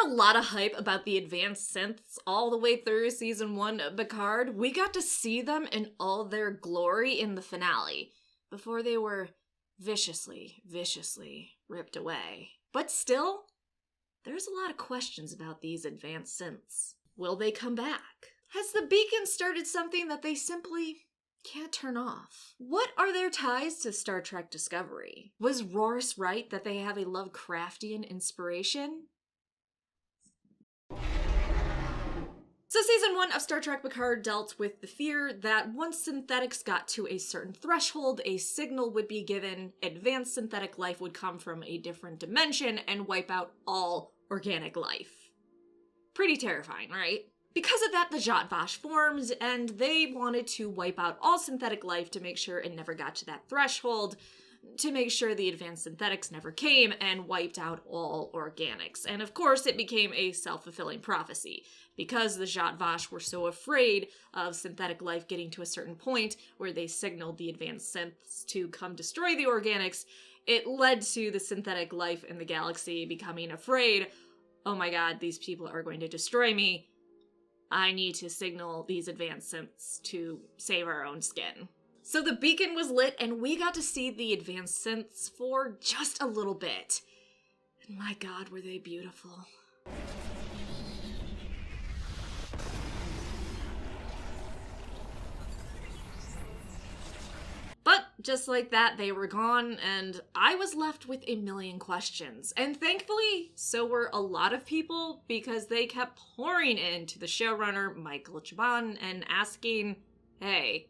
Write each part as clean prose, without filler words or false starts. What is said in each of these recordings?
a lot of hype about the advanced synths all the way through season 1 of Picard, we got to see them in all their glory in the finale, before they were viciously ripped away. But still, there's a lot of questions about these advanced synths. Will they come back? Has the beacon started something that they simply can't turn off? What are their ties to Star Trek Discovery? Was Rawrist right that they have a Lovecraftian inspiration? So season 1 of Star Trek Picard dealt with the fear that once synthetics got to a certain threshold, a signal would be given, advanced synthetic life would come from a different dimension and wipe out all organic life. Pretty terrifying, right? Because of that, the Zhat Vash formed, and they wanted to wipe out all synthetic life to make sure it never got to that threshold, to make sure the advanced synthetics never came and wiped out all organics. And of course, it became a self-fulfilling prophecy. Because the Zhat Vash were so afraid of synthetic life getting to a certain point where they signaled the advanced synths to come destroy the organics, it led to the synthetic life in the galaxy becoming afraid, oh my god, these people are going to destroy me. I need to signal these advanced synths to save our own skin. So the beacon was lit and we got to see the advanced synths for just a little bit. And my god, were they beautiful. But just like that, they were gone, and I was left with a million questions. And thankfully, so were a lot of people, because they kept pouring into the showrunner, Michael Chabon, and asking, hey,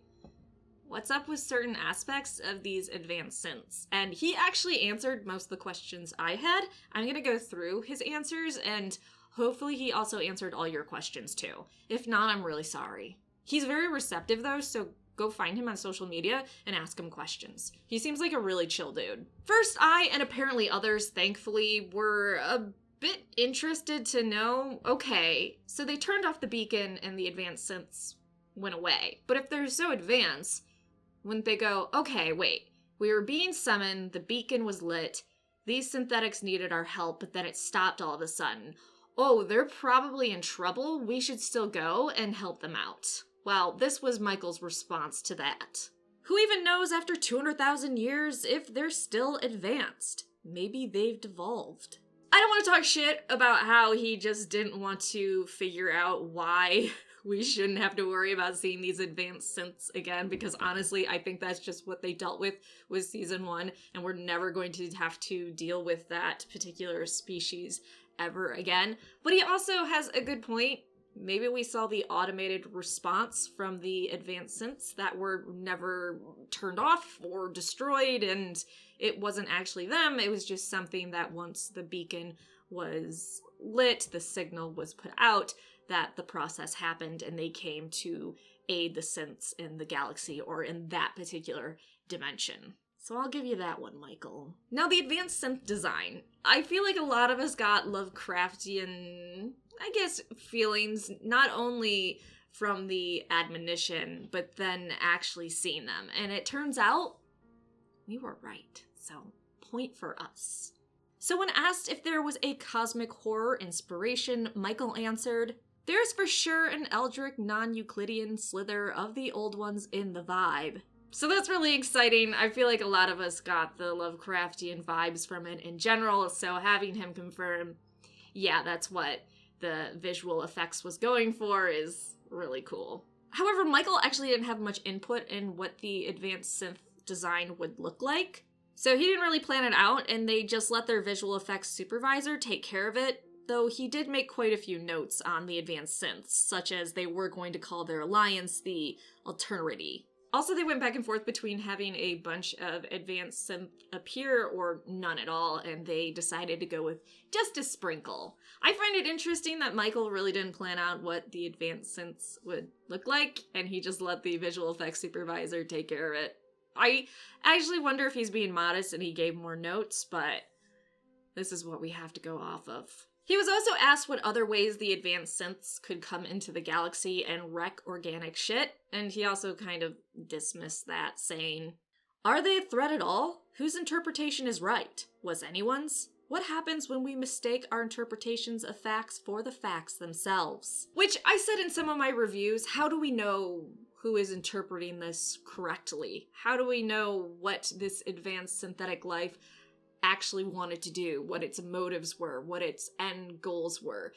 what's up with certain aspects of these advanced synths? And he actually answered most of the questions I had. I'm gonna go through his answers, and hopefully he also answered all your questions too. If not, I'm really sorry. He's very receptive though, so go find him on social media and ask him questions. He seems like a really chill dude. First, I, and apparently others, thankfully, were a bit interested to know, okay, so they turned off the beacon and the advanced synths went away. But if they're so advanced, wouldn't they go, okay, wait, we were being summoned, the beacon was lit, these synthetics needed our help, but then it stopped all of a sudden. Oh, they're probably in trouble, we should still go and help them out. Well, this was Michael's response to that. Who even knows after 200,000 years if they're advanced advanced? Maybe they've devolved. I don't want to talk shit about how he just didn't want to figure out why we shouldn't have to worry about seeing these advanced synths again, because honestly, I think that's just what they dealt with season 1, and we're never going to have to deal with that particular species ever again. But he also has a good point. Maybe we saw the automated response from the advanced synths that were never turned off or destroyed, and it wasn't actually them, it was just something that once the beacon was lit, the signal was put out, that the process happened and they came to aid the synths in the galaxy or in that particular dimension. So I'll give you that one, Michael. Now the advanced synth design. I feel like a lot of us got Lovecraftian, I guess, feelings, not only from the admonition, but then actually seeing them. And it turns out we were right. So point for us. So when asked if there was a cosmic horror inspiration, Michael answered, "There's for sure an Eldritch non-Euclidean slither of the old ones in the vibe." So that's really exciting. I feel like a lot of us got the Lovecraftian vibes from it in general, so having him confirm, yeah, that's what the visual effects was going for is really cool. However, Michael actually didn't have much input in what the advanced synth design would look like. So he didn't really plan it out, and they just let their visual effects supervisor take care of it, though he did make quite a few notes on the advanced synths, such as they were going to call their alliance the Alternity. Also, they went back and forth between having a bunch of advanced synth appear or none at all, and they decided to go with just a sprinkle. I find it interesting that Michael really didn't plan out what the advanced synths would look like, and he just let the visual effects supervisor take care of it. I actually wonder if he's being modest and he gave more notes, but this is what we have to go off of. He was also asked what other ways the advanced synths could come into the galaxy and wreck organic shit, and he also kind of dismissed that, saying, "Are they a threat at all? Whose interpretation is right? Was anyone's? What happens when we mistake our interpretations of facts for the facts themselves? Which I said in some of my reviews, how do we know who is interpreting this correctly? How do we know what this advanced synthetic life actually wanted to do, what its motives were, what its end goals were?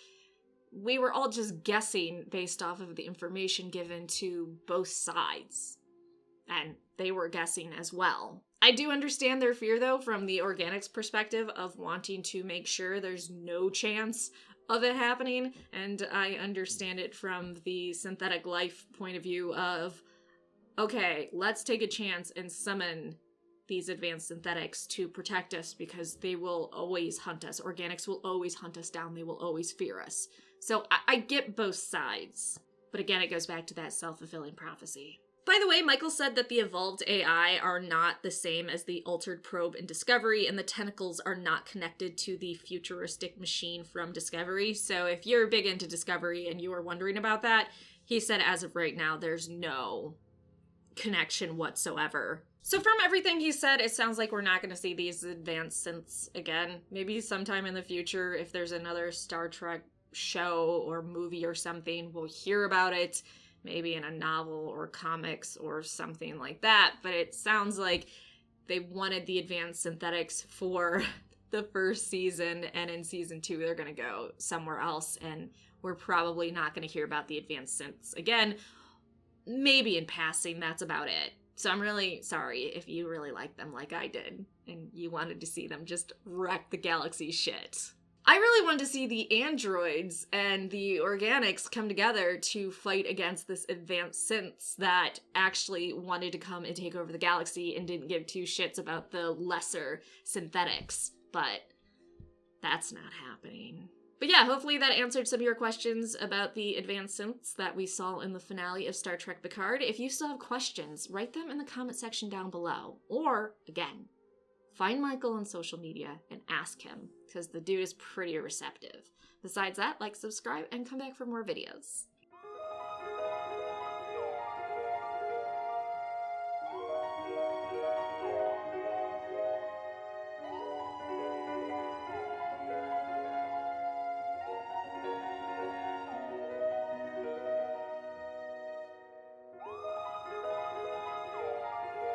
We were all just guessing based off of the information given to both sides. And they were guessing as well. I do understand their fear, though, from the organics perspective of wanting to make sure there's no chance of it happening, and I understand it from the synthetic life point of view of, okay, let's take a chance and summon these advanced synthetics to protect us because they will always hunt us. Organics will always hunt us down. They will always fear us. So I get both sides. But again, it goes back to that self-fulfilling prophecy. By the way, Michael said that the evolved AI are not the same as the altered probe in Discovery, and the tentacles are not connected to the futuristic machine from Discovery. So if you're big into Discovery and you are wondering about that, he said as of right now, there's no connection whatsoever. So from everything he said, it sounds like we're not going to see these advanced synths again. Maybe sometime in the future, if there's another Star Trek show or movie or something, we'll hear about it. Maybe in a novel or comics or something like that. But it sounds like they wanted the advanced synthetics for the first season, and in season 2 they're going to go somewhere else, and we're probably not going to hear about the advanced synths again. Maybe in passing, that's about it. So I'm really sorry if you really like them like I did, and you wanted to see them just wreck the galaxy shit. I really wanted to see the androids and the organics come together to fight against this advanced synths that actually wanted to come and take over the galaxy and didn't give two shits about the lesser synthetics. But that's not happening. But yeah, hopefully that answered some of your questions about the advanced synths that we saw in the finale of Star Trek Picard. If you still have questions, write them in the comment section down below. Or, again, find Michael on social media and ask him, because the dude is pretty receptive. Besides that, like, subscribe, and come back for more videos.